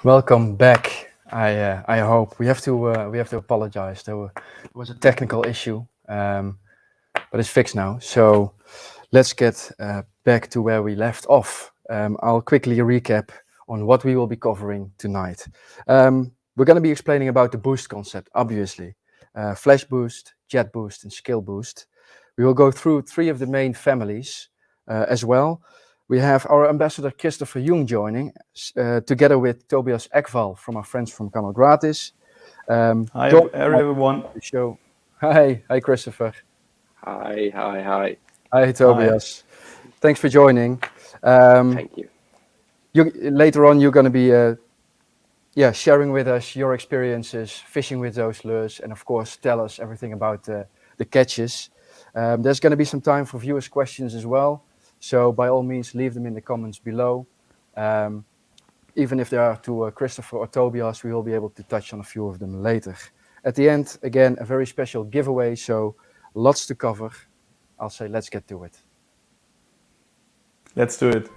Welcome back. I hope we have to apologize. There was a technical issue, but it's fixed now. So let's get back to where we left off. I'll quickly recap on what we will be covering tonight. We're going to be explaining about the boost concept, obviously. Flash boost, jet boost, and skill boost. We will go through three of the main families as well. We have our ambassador Christopher Jung joining, together with Tobias Ekvall from our friends from KanalGratis. Hi everyone. The show. Hi Christopher. Hi. Hi Tobias. Hi. Thanks for joining. Thank you. Later on, you're going to be sharing with us your experiences fishing with those lures, and of course tell us everything about the catches. There's going to be some time for viewers' questions as well. So by all means, leave them in the comments below. Even if they are to Christopher or Tobias, we will be able to touch on a few of them later. At the end, again, a very special giveaway, so lots to cover. I'll say let's get to it. Let's do it.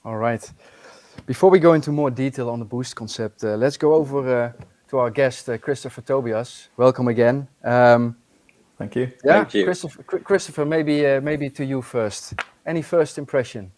All right. Before we go into more detail on the boost concept, let's go over to our guest, Christopher Tobias. Welcome again. Thank you. Yeah, Thank you. Christopher, maybe to you first. Any first impression?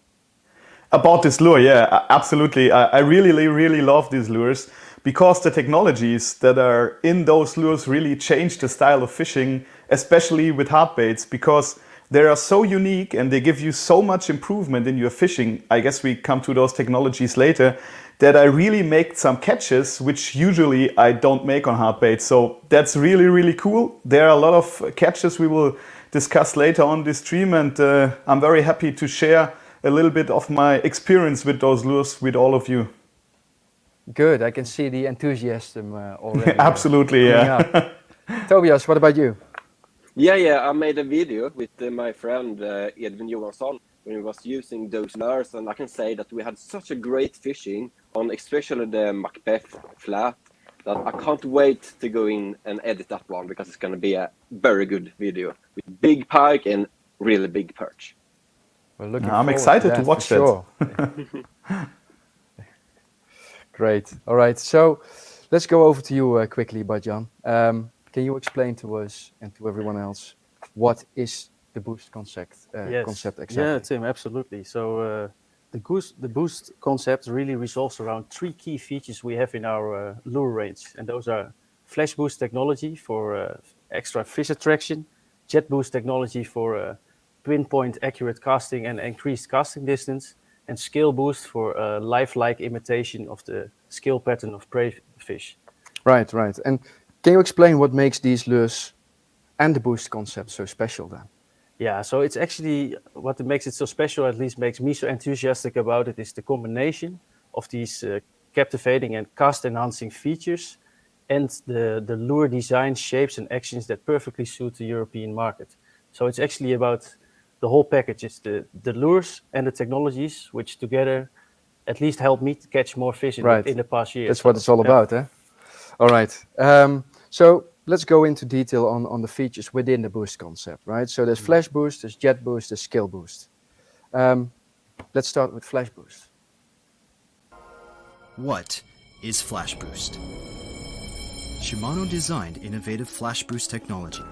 About this lure, yeah, absolutely. I really love these lures because the technologies that are in those lures really change the style of fishing, especially with hard baits, because they are so unique and they give you so much improvement in your fishing. I guess we come to those technologies later, that I really make some catches which usually I don't make on hard baits. So that's really cool. There are a lot of catches we will discuss later on this stream, and I'm very happy to share a little bit of my experience with those lures with all of you. Good. I can see the enthusiasm already. Absolutely, yeah. Tobias, what about you? Yeah. I made a video with my friend Edvin Johansson when he was using those lures, and I can say that we had such a great fishing on especially the Macbeth flat that I can't wait to go in and edit that one, because it's going to be a very good video with big pike and really big perch. I'm excited to watch that. Sure. Great. All right. So let's go over to you quickly, Badjan. Can you explain to us and to everyone else what is the boost concept? Concept exactly? Yeah, Tim, absolutely. So the boost concept really resolves around three key features we have in our lure range, and those are flash boost technology for extra fish attraction, jet boost technology for pinpoint accurate casting and increased casting distance, and scale boost for lifelike imitation of the scale pattern of prey fish. Right. And can you explain what makes these lures and the boost concept so special then? Yeah, so it's actually what makes it so special, at least makes me so enthusiastic about it, is the combination of these captivating and cast enhancing features and the lure design, shapes and actions that perfectly suit the European market. So it's actually about the whole package. It's the lures and the technologies which together at least help me to catch more fish in the past year. That's what it's all about, eh? All right. So let's go into detail on the features within the boost concept, right? So there's flash boost, there's jet boost, there's scale boost. Let's start with flash boost. What is flash boost? Shimano designed innovative flash boost technology.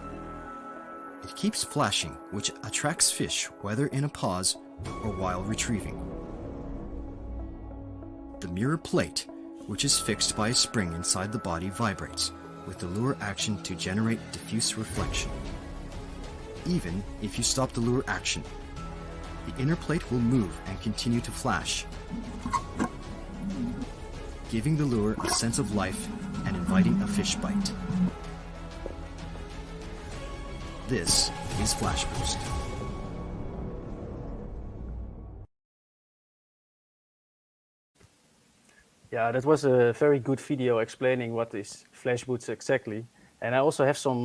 It keeps flashing, which attracts fish whether in a pause or while retrieving. The mirror plate, which is fixed by a spring inside the body, vibrates with the lure action to generate diffuse reflection. Even if you stop the lure action, the inner plate will move and continue to flash, giving the lure a sense of life and inviting a fish bite. This is Flash Boost. Yeah, that was a very good video explaining what is Flash Boost exactly. And I also have some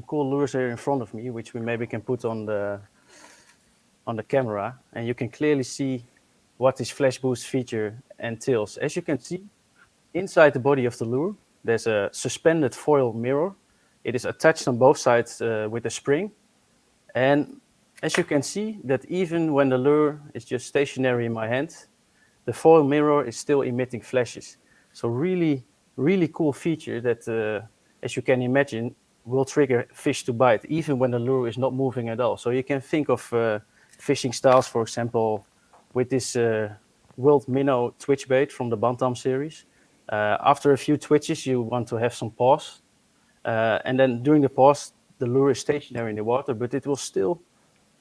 cool lures here in front of me, which we maybe can put on the camera, and you can clearly see what this Flash Boost feature entails. As you can see, inside the body of the lure, there's a suspended foil mirror. It is attached on both sides with a spring. And as you can see, that even when the lure is just stationary in my hand, the foil mirror is still emitting flashes. So really, really cool feature that, as you can imagine, will trigger fish to bite, even when the lure is not moving at all. So you can think of fishing styles, for example, with this World Minnow twitch bait from the Bantam series. After a few twitches, you want to have some pause. And then during the pause, the lure is stationary in the water, but it will still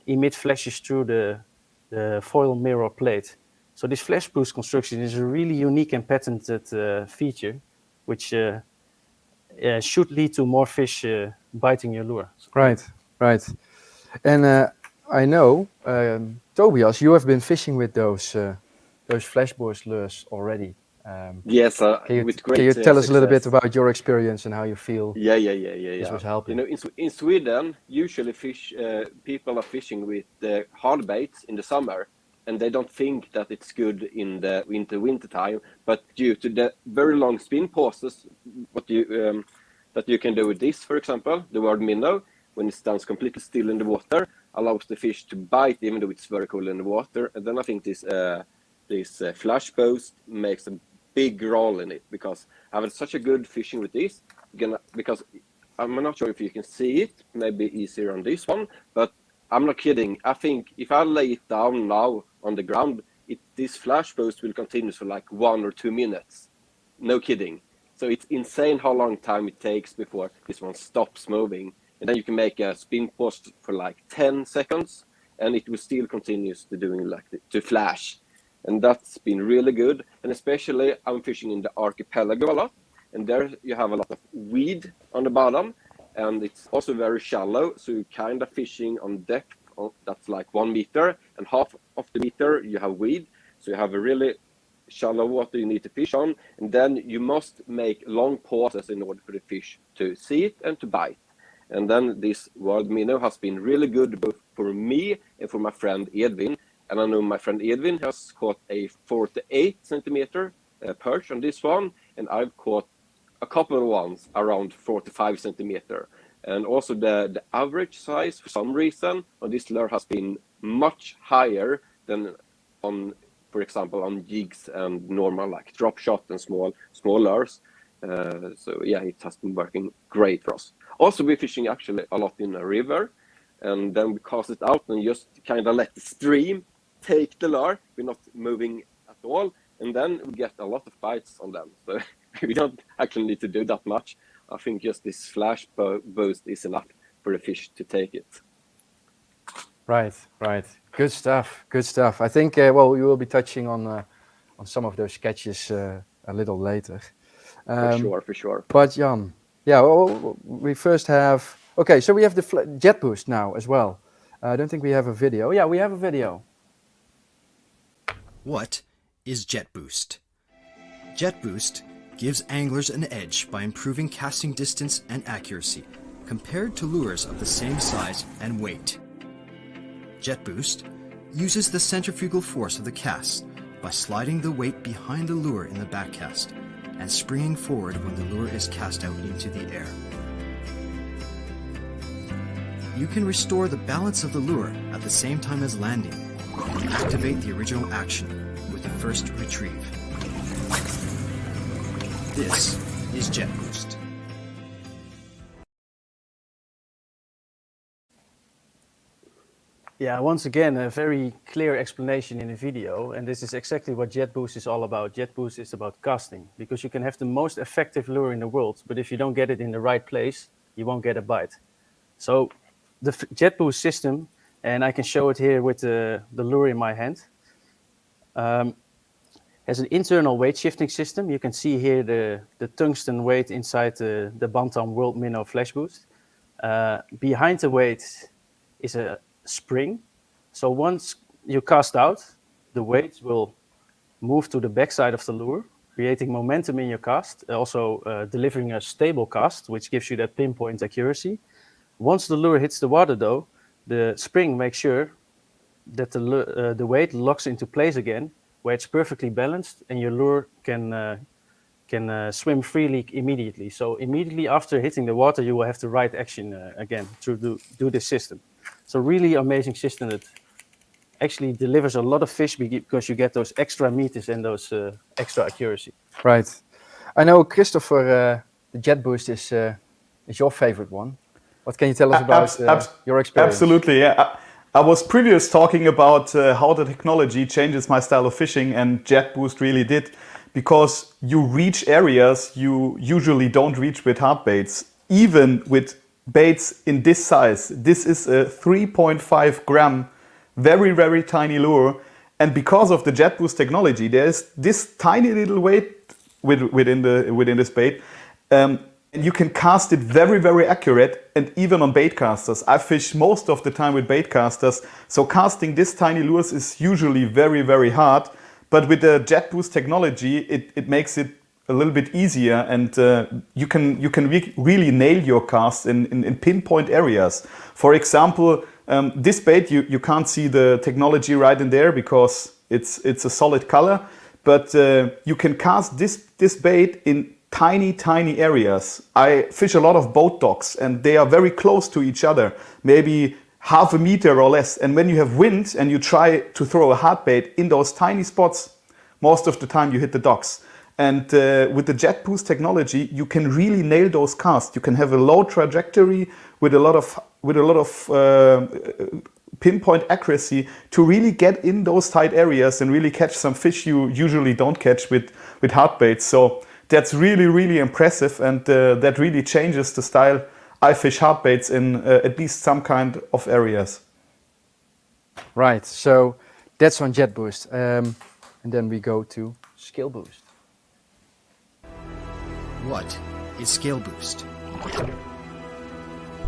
emit flashes through the foil mirror plate. So this Flash Boost construction is a really unique and patented feature, which should lead to more fish biting your lure. Right, right. And I know, Tobias, you have been fishing with those Flash Boost lures already. Yes, Can with great you tell us a little bit success. about your experience and how you feel this was helping? You know, in Sweden, usually people are fishing with hard baits in the summer, and they don't think that it's good in the winter time. But due to the very long spin pauses, that you can do with this, for example, the World Minnow, when it stands completely still in the water, allows the fish to bite even though it's very cool in the water. And then I think this Flash Boost makes a big role in it, because I have such a good fishing with this. Because I'm not sure if you can see it, maybe easier on this one, but I'm not kidding. I think if I lay it down now on the ground, this Flash Boost will continue for like 1 or 2 minutes. No kidding. So it's insane how long time it takes before this one stops moving. And then you can make a spin pause for like 10 seconds, and it will still continue to flash. And that's been really good. And especially I'm fishing in the archipelago a lot, and there you have a lot of weed on the bottom, and it's also very shallow. So you're kind of fishing on depth that's like 1 meter, and half of the meter you have weed. So you have a really shallow water you need to fish on, and then you must make long pauses in order for the fish to see it and to bite. And then this World Minnow has been really good both for me and for my friend Edvin. And I know my friend Edvin has caught a 48 centimeter perch on this one, and I've caught a couple of ones around 45 centimeter. And also the average size, for some reason, on this lure has been much higher than on, for example, on jigs and normal like drop shot and small lures. So yeah, it has been working great for us. Also, we're fishing actually a lot in a river, and then we cast it out and just kind of let the stream take the lure. We're not moving at all, and then we get a lot of bites on them. So we don't actually need to do that much. I think just this Flash Boost is enough for the fish to take it. Right, right. Good stuff, good stuff. I think, well, you will be touching on some of those sketches a little later. For sure. But Jan, yeah, well, we first have, okay, so we have the Jet Boost now as well. I don't think we have a video. Yeah, we have a video. What is Jet Boost? Jet Boost gives anglers an edge by improving casting distance and accuracy compared to lures of the same size and weight. Jet Boost uses the centrifugal force of the cast by sliding the weight behind the lure in the back cast and springing forward when the lure is cast out into the air. You can restore the balance of the lure at the same time as landing and activate the original action with the first retrieve. This is Jet Boost. Yeah, once again, a very clear explanation in the video, and this is exactly what Jet Boost is all about. Jet Boost is about casting, because you can have the most effective lure in the world, but if you don't get it in the right place, you won't get a bite. So the Jet Boost system, and I can show it here with the lure in my hand, has an internal weight shifting system. You can see here the tungsten weight inside the Bantam World Minnow Flash Boost. Behind the weight is a spring. So once you cast out, the weight will move to the backside of the lure, creating momentum in your cast, also delivering a stable cast, which gives you that pinpoint accuracy. Once the lure hits the water though, the spring makes sure that the weight locks into place again, where it's perfectly balanced and your lure can swim freely immediately. So immediately after hitting the water, you will have the right action again to do this system. So really amazing system that actually delivers a lot of fish because you get those extra meters and those extra accuracy. Right. I know, Christopher, the Jet Boost is your favorite one. What can you tell us about your experience? Absolutely, yeah. I was previous talking about how the technology changes my style of fishing, and Jet Boost really did, because you reach areas you usually don't reach with hard baits, even with baits in this size. This is a 3.5 gram, very, very tiny lure. And because of the Jet Boost technology, there's this tiny little weight within this bait. And you can cast it very, very accurate, and even on bait casters. I fish most of the time with bait casters, so casting this tiny lures is usually very, very hard. But with the Jet Boost technology, it makes it a little bit easier, and you can really nail your cast in pinpoint areas. For example, this bait, you can't see the technology right in there because it's a solid color, but you can cast this bait in tiny areas. I fish a lot of boat docks, and they are very close to each other, maybe half a meter or less. And when you have wind and you try to throw a hard bait in those tiny spots, most of the time you hit the docks. And with the Jet Boost technology, you can really nail those casts. You can have a low trajectory with a lot of pinpoint accuracy to really get in those tight areas and really catch some fish you usually don't catch with hard baits. So that's really, really impressive, and that really changes the style I fish hard baits in at least some kind of areas. Right, so that's on Jet Boost. And then we go to Scale Boost. What is Scale Boost?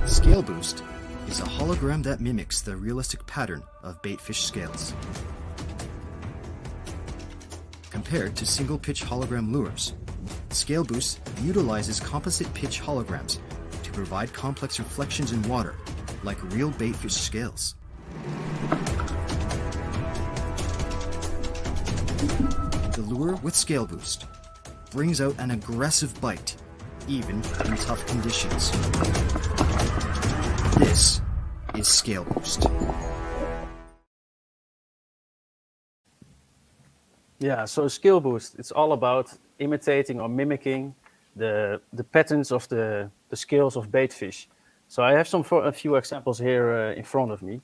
Scale Boost is a hologram that mimics the realistic pattern of baitfish scales. Compared to single-pitch hologram lures, Scale Boost utilizes composite pitch holograms to provide complex reflections in water, like real baitfish scales. The lure with Scale Boost brings out an aggressive bite, even in tough conditions. This is Scale Boost. Yeah, so Scale Boost, it's all about imitating or mimicking the patterns of the scales of baitfish. So I have a few examples here in front of me.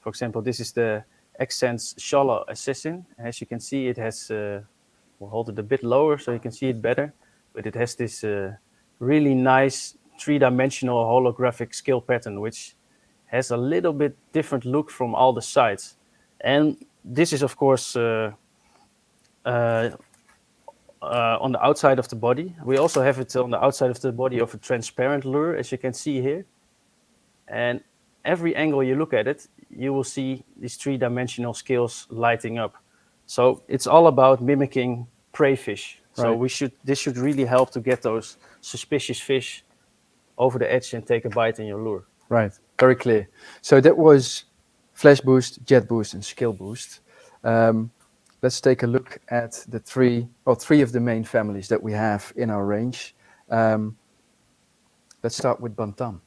For example, this is the Accent's Shallow Assassin. As you can see, it has, we'll hold it a bit lower so you can see it better, but it has this really nice three-dimensional holographic scale pattern, which has a little bit different look from all the sides. And this is, of course, on the outside of the body. We also have it on the outside of the body of a transparent lure, as you can see here. And every angle you look at it, you will see these three-dimensional scales lighting up. So it's all about mimicking prey fish. So this should really help to get those suspicious fish over the edge and take a bite in your lure. Right, very clear. So that was Flash Boost, Jet Boost, and Scale Boost. Let's take a look at the three of the main families that we have in our range. Let's start with Bantam.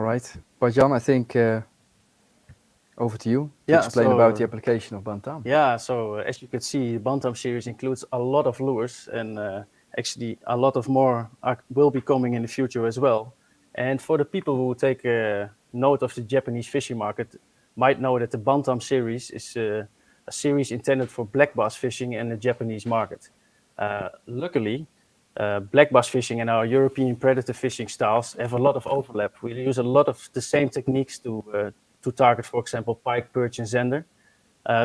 right. But Jan, I think over to you to explain about the application of Bantam. Yeah, so as you can see, the Bantam series includes a lot of lures, and actually a lot of more will be coming in the future as well. And for the people who take note of the Japanese fishing market, might know that the Bantam series is a series intended for black bass fishing in the Japanese market. Luckily, black bass fishing and our European predator fishing styles have a lot of overlap. We use a lot of the same techniques to target, for example, pike, perch, and zander.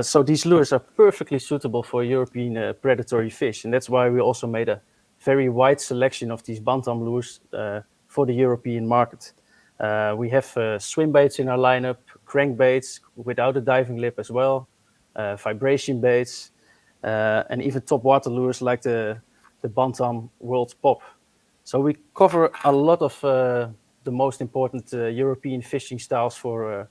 So these lures are perfectly suitable for European predatory fish, and that's why we also made a very wide selection of these Bantam lures for the European market. We have swim baits in our lineup, crankbaits without a diving lip as well, vibration baits, and even top water lures like the Bantam World Pop. So we cover a lot of the most important European fishing styles for.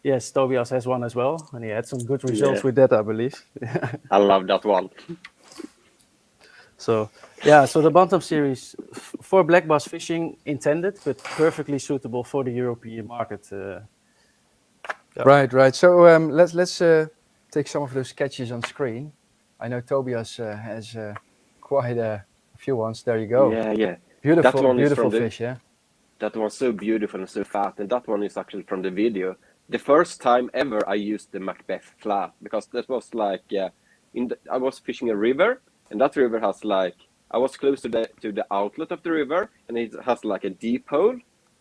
Yes, Tobias has one as well, and he had some good results with that, I believe. I love that one. So the Bantam series for black bass fishing intended, but perfectly suitable for the European market. Right. So let's take some of those catches on screen. I know Tobias has quite a few ones. There you go. Yeah. Beautiful fish, yeah. That one's so beautiful and so fat, and that one is actually from the video. The first time ever I used the Macbeth flat, because that was like I was fishing a river, and that river has like, I was close to the outlet of the river, and it has like a deep hole,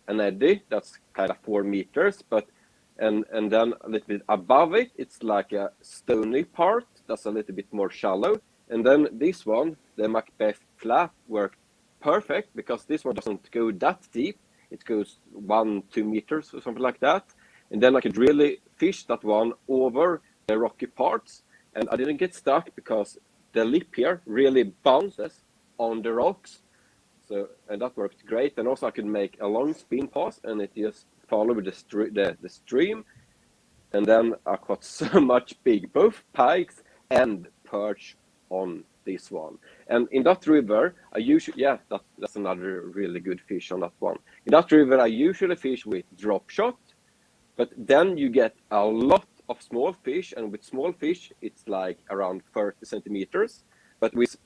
an eddy that's kind of 4 meters, but and then a little bit above it, it's like a stony part that's a little bit more shallow, and then this one, the Macbeth flat, worked perfect because this one doesn't go that deep. It goes 1-2 meters or something like that. And then I could really fish that one over the rocky parts. And I didn't get stuck because the lip here really bounces on the rocks. So, and that worked great. And also I could make a long spin pass and it just followed the stream. And then I caught so much big, both pikes and perch on this one. And in that river, I usually, that's another really good fish on that one. In that river, I usually fish with drop shot. But then you get a lot of small fish, and with small fish, it's like around 30 centimeters. But with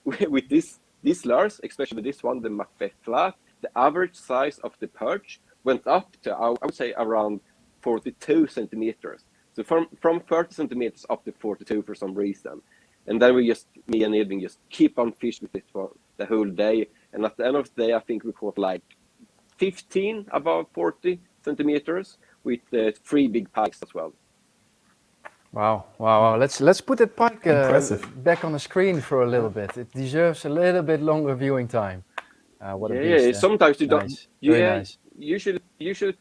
these lures, especially this one, the Macbeth flat, the average size of the perch went up to, I would say, around 42 centimeters. So from 30 centimeters up to 42 for some reason. And then me and Edvin just keep on fishing with it for the whole day. And at the end of the day, I think we caught like 15 above 40 centimeters. With 3 big pikes as well. Wow. Let's put that pike back on the screen for a little bit. It deserves a little bit longer viewing time. What a beast. Yeah. Sometimes you don't. Nice. Very nice. Usually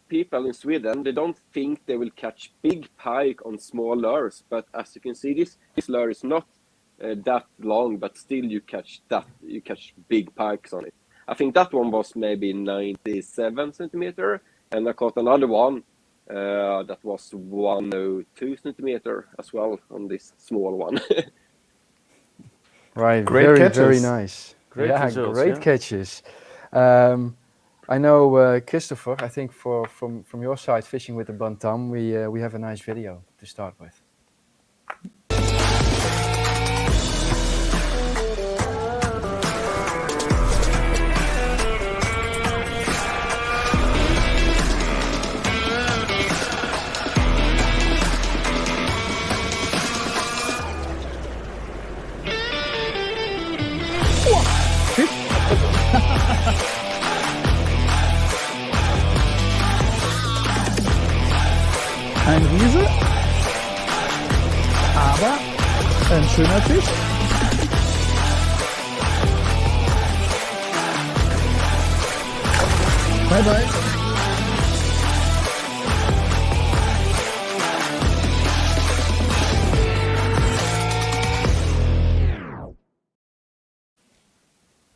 people in Sweden, they don't think they will catch big pike on small lures. But as you can see, this lure is not that long, but still you catch big pikes on it. I think that one was maybe 97 centimeter. And I caught another one that was 102 centimeter as well on this small one. Right, great catches. Very nice. Great results, great catches. I know, Christopher, I think from your side, fishing with the Bantam, we have a nice video to start with. Ein Riese, aber ein schöner Fisch. Bye bye.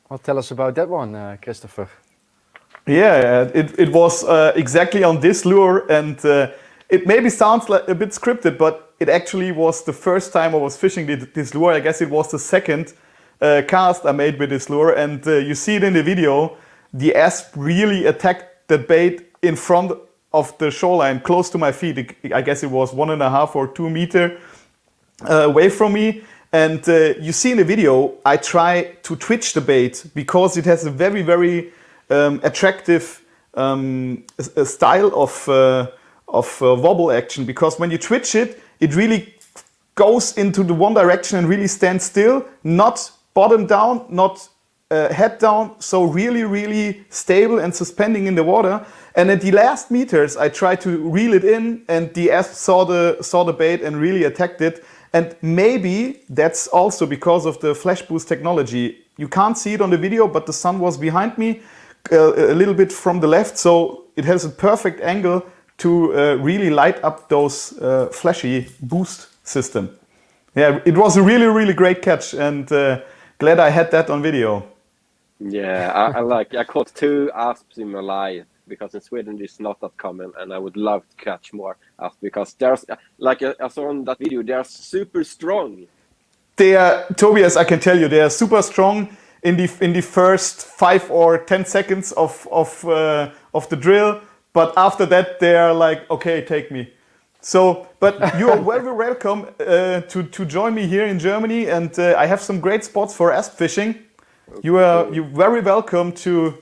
Well, tell us about that one, Christopher. Yeah, it was exactly on this lure, and it maybe sounds like a bit scripted, but it actually was the first time I was fishing this lure. I guess it was the second cast I made with this lure, and you see it in the video. The asp really attacked the bait in front of the shoreline, close to my feet. I guess it was 1.5 or 2 meter away from me. And you see in the video, I try to twitch the bait because it has a very, very attractive style of wobble action. Because when you twitch it, it really goes into the one direction and really stands still, not bottom down, not head down, so really, really stable and suspending in the water. And at the last meters, I tried to reel it in, and the asp saw the bait and really attacked it. And maybe that's also because of the flash boost technology. You can't see it on the video, but the sun was behind me a little bit from the left, so it has a perfect angle to really light up those flashy boost system. Yeah, it was a really, really great catch, and glad I had that on video. Yeah, I caught 2 asps in my life, because in Sweden it's not that common, and I would love to catch more asps because there's, like I saw in that video, they are super strong. They are, Tobias, I can tell you, they are super strong in the first 5 or 10 seconds of the drill, but after that they are like, okay, take me. So, but you are very welcome to join me here in Germany, and I have some great spots for asp fishing. You're very welcome to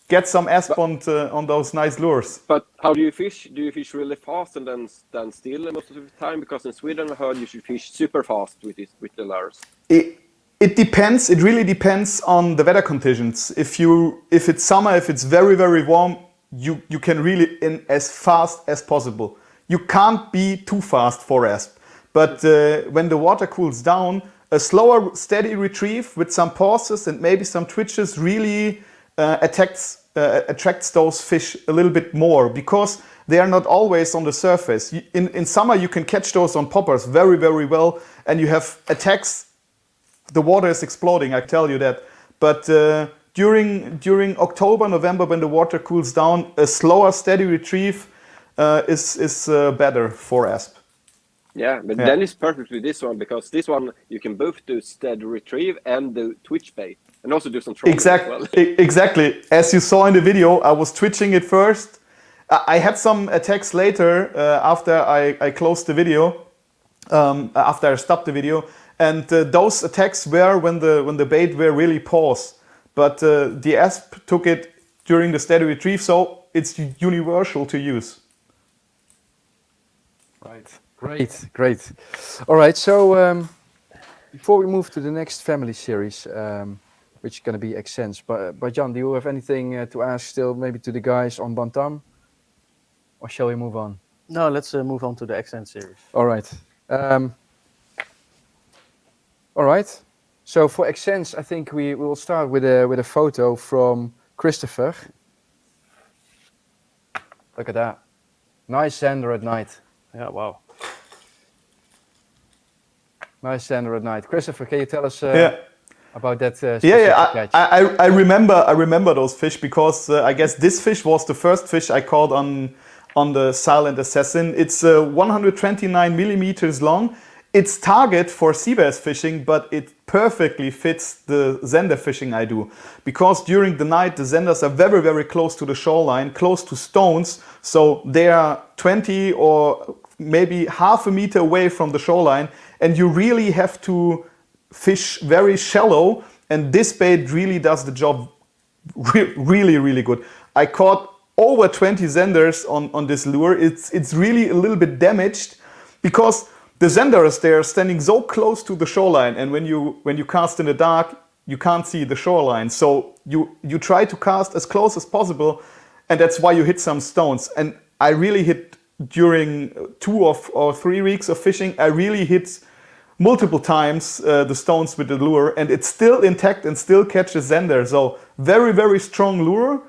get some asp on those nice lures. But how do you fish? Do you fish really fast and then stand still most of the time? Because in Sweden I heard you should fish super fast with the lures. It depends. It really depends on the weather conditions. If it's summer, if it's very, very warm, you can reel it in as fast as possible. You can't be too fast for asp. But when the water cools down, a slower, steady retrieve with some pauses and maybe some twitches really attracts those fish a little bit more, because they are not always on the surface. In summer you can catch those on poppers very, very well, and you have attacks. The water is exploding, I tell you that. But during October, November, when the water cools down, a slower, steady retrieve is better for asp. Yeah, but then it's perfect with this one, because this one you can both do steady retrieve and do twitch bait, and also do some trolling as well. Exactly. As you saw in the video, I was twitching it first. I had some attacks later after I closed the video, after I stopped the video, and those attacks were when the bait were really paused. But the asp took it during the steady retrieve, so it's universal to use. Right. Great. All right, so before we move to the next family series, which is going to be Accents, but Jan, do you have anything to ask still, maybe to the guys on Bantam? Or shall we move on? No, let's move on to the Accent series. All right. So for Accents, I think we will start with a photo from Christopher. Look at that. Nice zander at night. Yeah, wow. Nice zander at night. Christopher, can you tell us about that catch? I remember those fish, because I guess this fish was the first fish I caught on the Silent Assassin. It's 129 millimeters long. It's target for sea bass fishing, but it perfectly fits the zander fishing I do. Because during the night, the zanders are very, very close to the shoreline, close to stones. So they are 20 or maybe half a meter away from the shoreline. And you really have to fish very shallow. And this bait really does the job really, really good. I caught over 20 zanders on this lure. It's really a little bit damaged, because the zanders, they're standing so close to the shoreline, and when you cast in the dark, you can't see the shoreline. So you try to cast as close as possible, and that's why you hit some stones. And I really hit, during 2 or 3 weeks of fishing, I really hit multiple times the stones with the lure, and it's still intact and still catches zander. So very, very strong lure,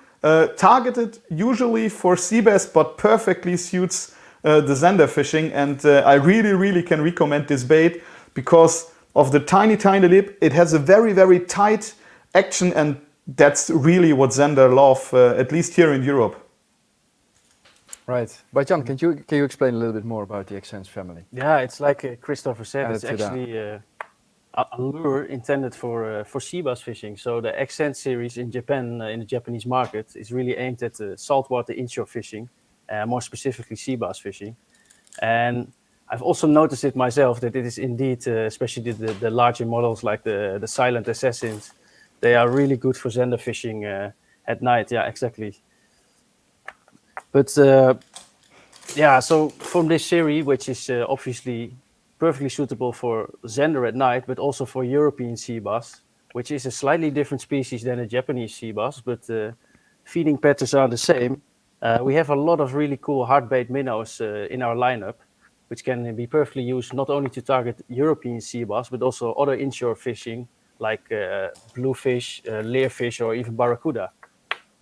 targeted usually for sea bass, but perfectly suits the zander fishing. And I really, really can recommend this bait because of the tiny, tiny lip. It has a very, very tight action, and that's really what zander love, at least here in Europe. Right. But Jan, can you explain a little bit more about the Accents family? Yeah, it's like Christopher said. It's actually a lure intended for sea bass fishing. So the Accent series in Japan, in the Japanese market, is really aimed at saltwater inshore fishing, more specifically sea bass fishing. And I've also noticed it myself that it is indeed, especially the larger models like the Silent Assassins, they are really good for zander fishing at night. Yeah, exactly. But yeah, so from this series, which is obviously perfectly suitable for zander at night, but also for European sea bass, which is a slightly different species than a Japanese sea bass, but feeding patterns are the same. We have a lot of really cool hardbait minnows in our lineup, which can be perfectly used not only to target European sea bass, but also other inshore fishing like bluefish, leerfish, or even barracuda.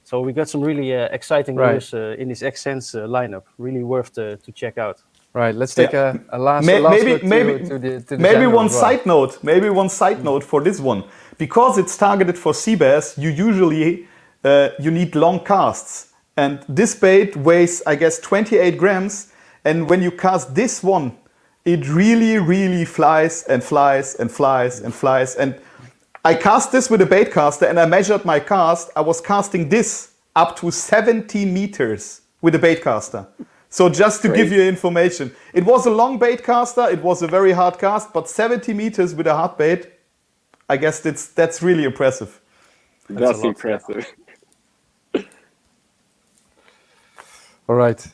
So we got some really exciting lures in this Accents lineup. Really worth to check out. Right. Let's take Yeah. a last Maybe look to the maybe zander one as well. side note. Maybe one side note for this one, because it's targeted for sea bass. You usually you need long casts, and this bait weighs, I guess, 28 grams. And when you cast this one, it really flies and flies and flies and flies. And I cast this with a bait caster, and I measured my cast. I was casting this up to 70 meters with a bait caster. So just to give you information, it was a long bait caster. It was a very hard cast, but 70 meters with a hard bait, I guess that's really impressive. That's impressive. All right.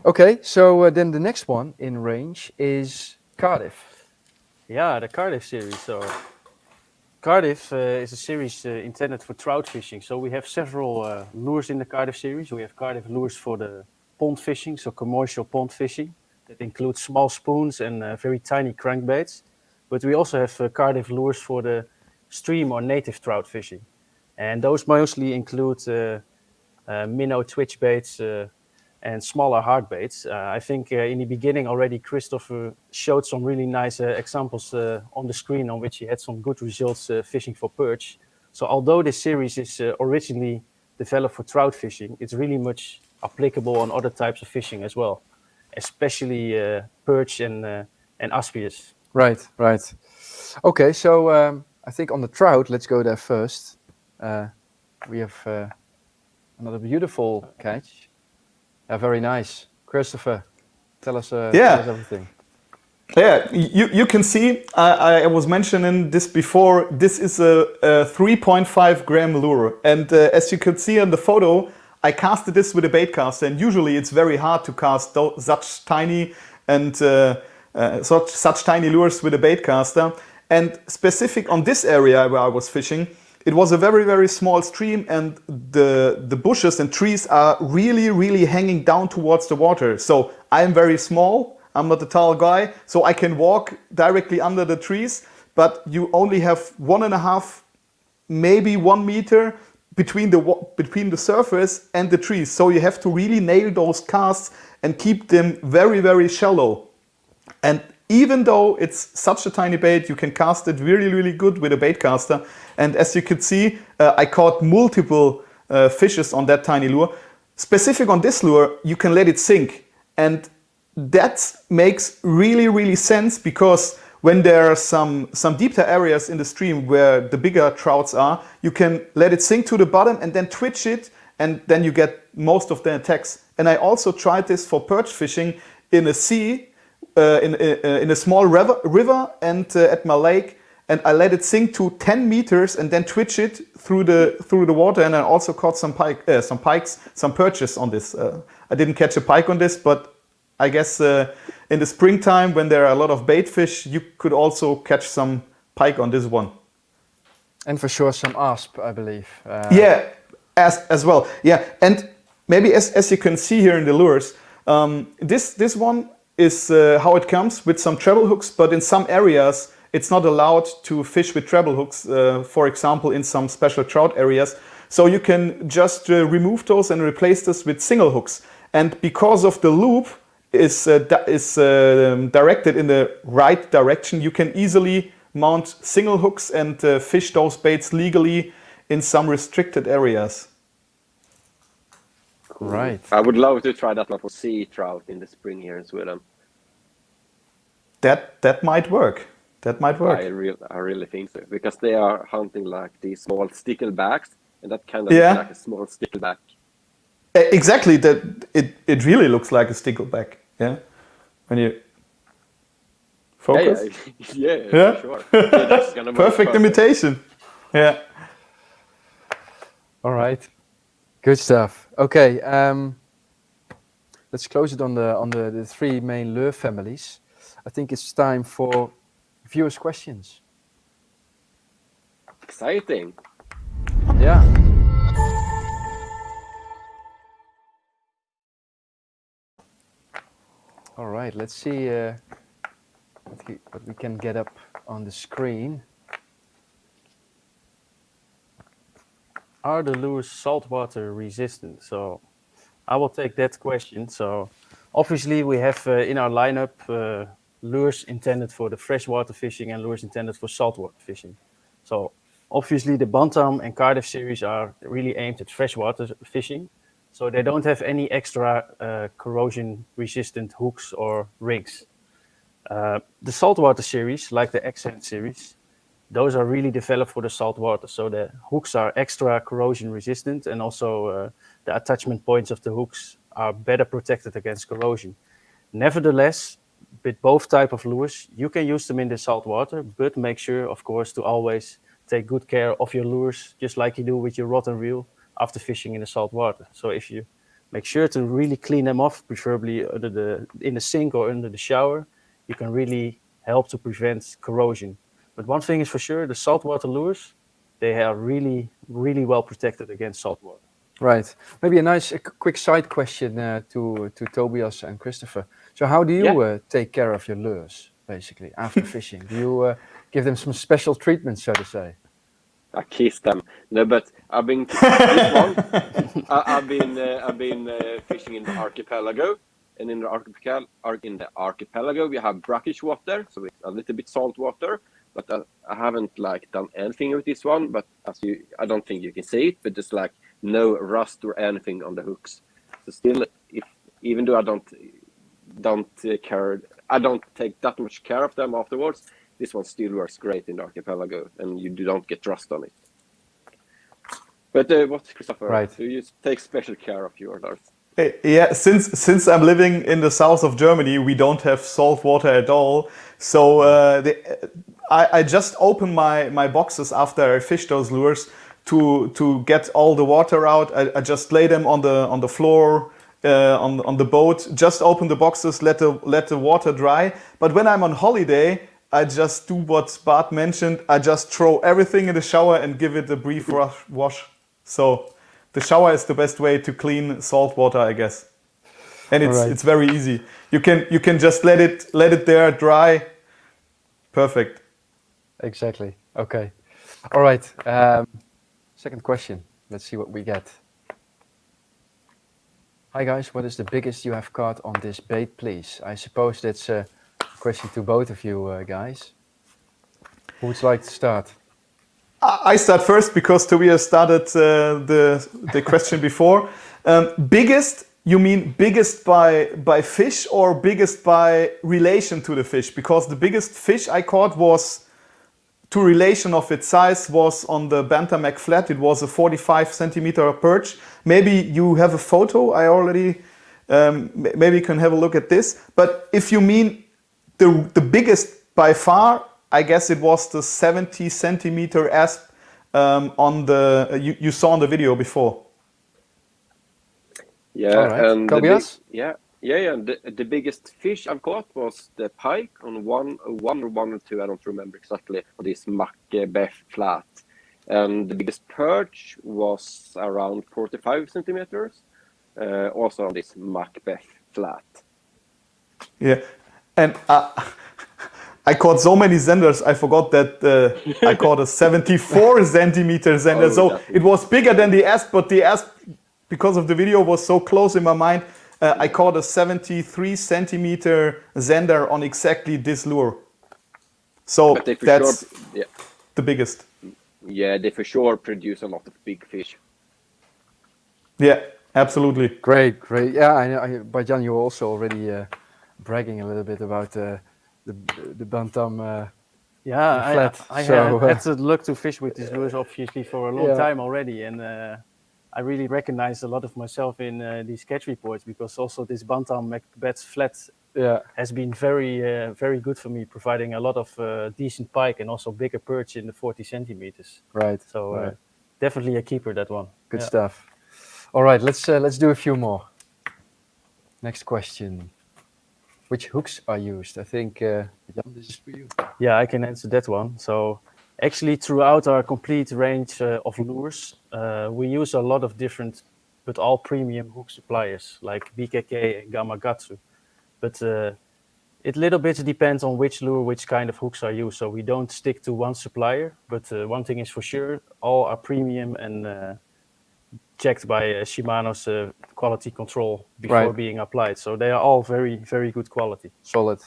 Okay, so then the next one in range is Cardiff. Yeah, the Cardiff series. So Cardiff is a series intended for trout fishing. So we have several lures in the Cardiff series. We have Cardiff lures for the pond fishing, so commercial pond fishing. That includes small spoons and very tiny crankbaits. But we also have Cardiff lures for the stream or native trout fishing. And those mostly include minnow twitch baits and smaller hard baits. I think in the beginning already Christopher showed some really nice examples on the screen on which he had some good results fishing for perch. So although this series is originally developed for trout fishing, it's really much applicable on other types of fishing as well, especially perch and aspius. Right, right. Okay, so I think on the trout, let's go there first. We have another beautiful catch. Very nice. Christopher, tell us everything. Yeah, you can see, I was mentioning this before, this is a 3.5 gram lure. And as you could see on the photo, I casted this with a bait caster, and usually it's very hard to cast such tiny and such tiny lures with a bait caster. And specific on this area where I was fishing, it was a very small stream, and the bushes and trees are really hanging down towards the water. So I'm very small, I'm not a tall guy, so I can walk directly under the trees, but you only have 1.5, maybe 1 meter between the surface and the trees. So you have to really nail those casts and keep them very shallow. And even though it's such a tiny bait, you can cast it really good with a bait caster. And as you could see, I caught multiple fishes on that tiny lure. Specific on this lure, you can let it sink. And that makes really sense, because when there are some deeper areas in the stream where the bigger trouts are, you can let it sink to the bottom and then twitch it, and then you get most of the attacks. And I also tried this for perch fishing in a sea, in a small river and at my lake, and I let it sink to 10 meters and then twitch it through the water. And I also caught some pikes, some perches on this. I didn't catch a pike on this, but I guess in the springtime, when there are a lot of bait fish, you could also catch some pike on this one. And for sure some asp, I believe. Yeah, as well. Yeah, and maybe as you can see here in the lures, this one is how it comes with some treble hooks, but in some areas it's not allowed to fish with treble hooks, for example in some special trout areas. So you can just remove those and replace this with single hooks. And because of the loop is directed in the right direction, you can easily mount single hooks and fish those baits legally in some restricted areas. Right. I would love to try that one for sea trout in the spring here in Sweden. That might work. that might work. I really think so, because they are hunting like these small sticklebacks, and that kind of Yeah. looks like a small stickleback. Exactly, that it really looks like a stickleback. Yeah, when you focus. Yeah, for sure. Yeah, that's gonna work Perfect imitation. Yeah. All right, good stuff. Okay, let's close it on the three main lure families. I think it's time for viewers' questions. Exciting. Yeah. All right, let's see what we can get up on the screen. Are the lures saltwater resistant? So I will take that question. So obviously we have in our lineup lures intended for the freshwater fishing and lures intended for saltwater fishing. So obviously the Bantam and Cardiff series are really aimed at freshwater fishing. So they don't have any extra corrosion resistant hooks or rings. The saltwater series, like the Accent series, those are really developed for the salt water. So the hooks are extra corrosion resistant, and also the attachment points of the hooks are better protected against corrosion. Nevertheless, with both type of lures, you can use them in the salt water, but make sure, of course, to always take good care of your lures, just like you do with your rod and reel after fishing in the salt water. So if you make sure to really clean them off, preferably in the sink or under the shower, you can really help to prevent corrosion. But one thing is for sure, the saltwater lures, they are really, really well protected against saltwater. Right. Maybe a quick side question to Tobias and Christopher. So how do you take care of your lures, basically, after fishing? Do you give them some special treatment, so to say? I kiss them. No, but I've been this one. I've been fishing in the archipelago, and in the archipelago we have brackish water, so it's a little bit salt water. But I haven't like done anything with this one. But I don't think you can see it. But there's like no rust or anything on the hooks. So still, even though I don't take that much care of them afterwards, this one still works great in the archipelago, and you don't get rust on it. But what, Christopher? Right. Do you take special care of your lures? Yeah, since I'm living in the south of Germany, we don't have salt water at all. So I just open my boxes after I fish those lures to get all the water out. I just lay them on the floor on the boat. Just open the boxes, let the water dry. But when I'm on holiday, I just do what Bart mentioned. I just throw everything in the shower and give it a brief wash. So the shower is the best way to clean salt water, I guess. And it's very easy. You can just let it there dry. Perfect. Exactly. Okay. All right. Second question. Let's see what we get. Hi guys, what is the biggest you have caught on this bait, please? I suppose that's a question to both of you guys. Who would like to start? I start first because Tobias started the question before. Biggest, you mean biggest by fish or biggest by relation to the fish? Because the biggest fish I caught was, to relation of its size, was on the Bantam flat. It was a 45 centimeter perch. Maybe you have a photo. I already, maybe you can have a look at this. But if you mean the biggest by far, I guess it was the 70 centimeter asp on the you saw on the video before. Yeah, all right. and Tobias? The biggest fish I've caught was the pike on one or one or two, I don't remember exactly, on this Macbeth flat. And the biggest perch was around 45 centimeters, also on this Macbeth flat. Yeah, and I caught so many zanders, I forgot that I caught a 74 centimeter zander. So it was bigger than the asp, but the asp, because of the video, was so close in my mind. I caught a 73 centimeter zander on exactly this lure. So that's the biggest. Yeah, they for sure produce a lot of big fish. Yeah, absolutely. Great. Yeah, I Bajan, you were also already bragging a little bit about the Bantam Yeah, flat. I So, had the luck to fish with these lures obviously for a long Yeah. time already, and I really recognize a lot of myself in these catch reports, because also this Bantam Macbeth flat yeah, has been very good for me, providing a lot of decent pike and also bigger perch in the 40 centimeters. right. So right. definitely a keeper, that one. Good Yeah. stuff. All right, let's do a few more. Next question. Which hooks are used? I think, Jan, this is for you. Yeah, I can answer that one. So actually throughout our complete range of lures, we use a lot of different, but all premium hook suppliers like BKK and Gamakatsu. But it little bit depends on which lure, which kind of hooks are used. So we don't stick to one supplier, but one thing is for sure, all are premium and checked by Shimano's quality control before Right. being applied. So they are all very good quality. Solid.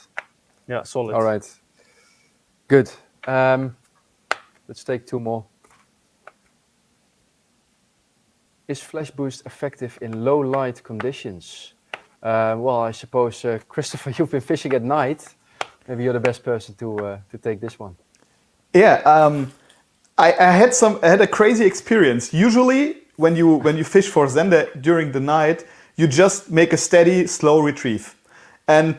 Yeah, solid. All right. Good. Let's take two more. Is Flash Boost effective in low light conditions? Well, I suppose, Christopher, you've been fishing at night. Maybe you're the best person to take this one. Yeah, I had a crazy experience. Usually, when you fish for zander during the night, you just make a steady, slow retrieve. And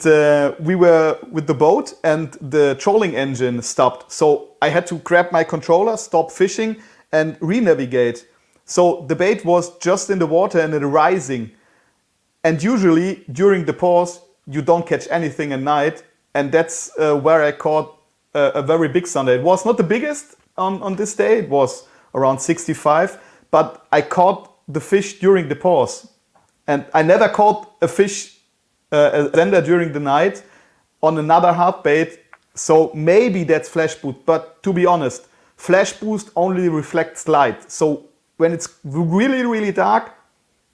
we were with the boat, and the trolling engine stopped. So I had to grab my controller, stop fishing, and re-navigate. So the bait was just in the water and it rising. And usually during the pause, you don't catch anything at night. And that's where I caught a very big zander. It was not the biggest on this day. It was around 65. But I caught the fish during the pause. And I never caught a fish, a zander during the night on another hard bait. So maybe that's Flash Boost. But to be honest, Flash Boost only reflects light. So when it's really dark,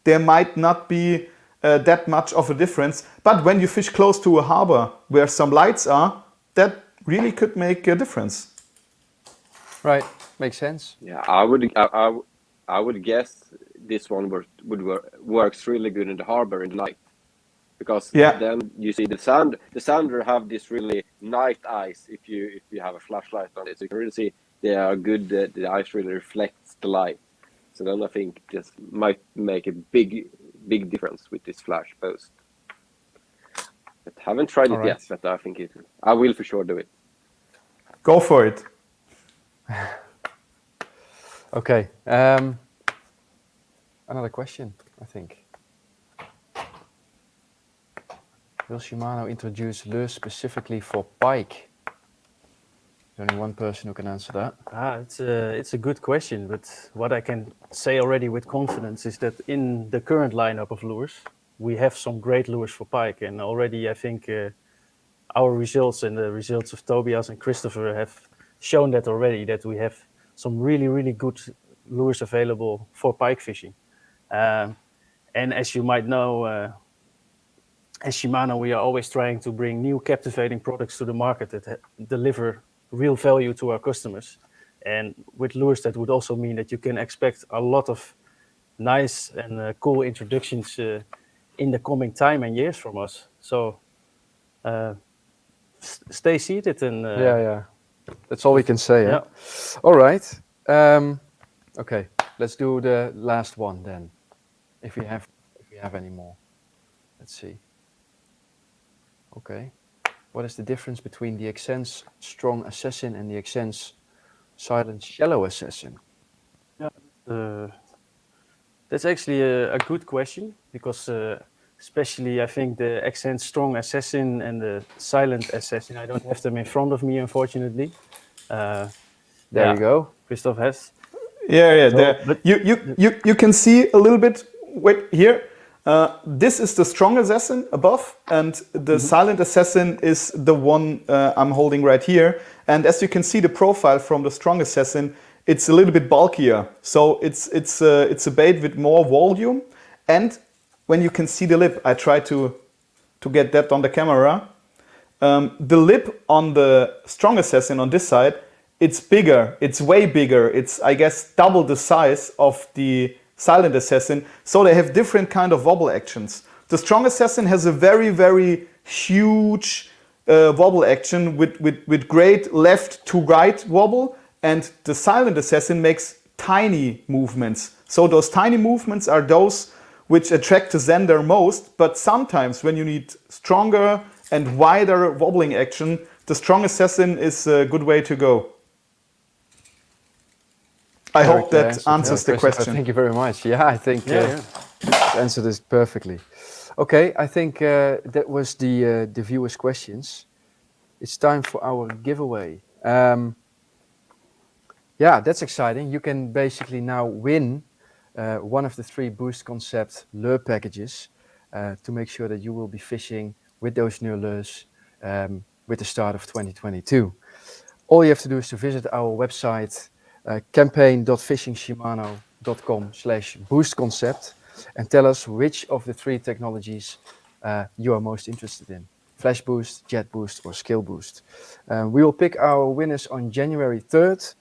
there might not be that much of a difference. But when you fish close to a harbor where some lights are, that really could make a difference. Right. Makes sense. Yeah, I would guess this one works really good in the harbor in the night, because Yeah. then you see the sander have this really night eyes. If you have a flashlight on it, so you can really see they are good. The eyes really reflects the light. So then I think this might make a big difference with this Flash Boost. But haven't tried it yet, but I think I will for sure do it. Go for it. Okay. Another question, I think. Will Shimano introduce lures specifically for pike? There's only one person who can answer that. It's a good question, but what I can say already with confidence is that in the current lineup of lures, we have some great lures for pike, and already I think our results and the results of Tobias and Christopher have shown that already, that we have some really good lures available for pike fishing. And as you might know, as Shimano, we are always trying to bring new captivating products to the market that deliver real value to our customers. And with lures, that would also mean that you can expect a lot of nice and cool introductions in the coming time and years from us. So stay seated and Yeah. That's all we can say. yeah. All right. Okay. Let's do the last one then, if we have any more. Let's see. Okay. What is the difference between the Xsense Strong Assassin and the Xsense Silent Shallow Assassin? That's actually a good question, because especially I think the Xsense Strong Assassin and the Silent Assassin, I don't have them in front of me, unfortunately. There you go. Christoph has. Yeah. So, There. but- You can see a little bit. Wait here. This is the Strong Assassin above, and the Silent Assassin is the one I'm holding right here. And as you can see, the profile from the Strong Assassin, it's a little bit bulkier. So it's a bait with more volume. And when you can see the lip, I try to get that on the camera. The lip on the Strong Assassin on this side, it's bigger. It's way bigger. It's, I guess, double the size of the Silent Assassin. So they have different kind of wobble actions. The Strong Assassin has a very huge wobble action with great left to right wobble, and the silent assassin makes tiny movements. So those tiny movements are those which attract the zander most, but sometimes when you need stronger and wider wobbling action, the strong assassin is a good way to go. I hope that answers the question. Thank you very much. Yeah, I think answered this perfectly. Okay, I think that was the viewers' questions. It's time for our giveaway. Yeah, that's exciting. You can basically now win one of the 3 Boost Concept lure packages to make sure that you will be fishing with those new lures with the start of 2022. All you have to do is to visit our website campaign.fishingshimano.com/boostconcept and tell us which of the 3 technologies you are most interested in. Flash Boost, Jet Boost or Skill Boost. We will pick our winners on January 3rd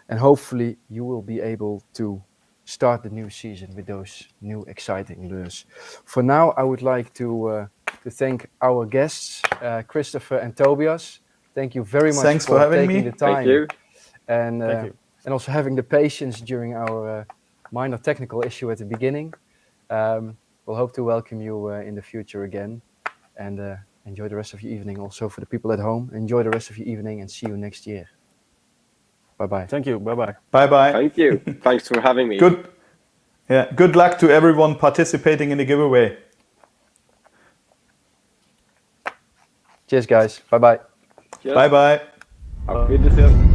and hopefully you will be able to start the new season with those new exciting lures. For now, I would like to thank our guests, Christopher and Tobias. Thank you very much Thanks for having taking me. the time. Thank you. And Thank you. and also having the patience during our minor technical issue at the beginning. We'll hope to welcome you in the future again, and enjoy the rest of your evening. Also for the people at home, enjoy the rest of your evening and see you next year. Bye-bye. Thank you. Bye-bye. Bye-bye. Thank you. Thanks for having me. Good luck to everyone participating in the giveaway. Cheers, guys. Bye-bye. Cheers. Bye-bye. Auf Wiedersehen.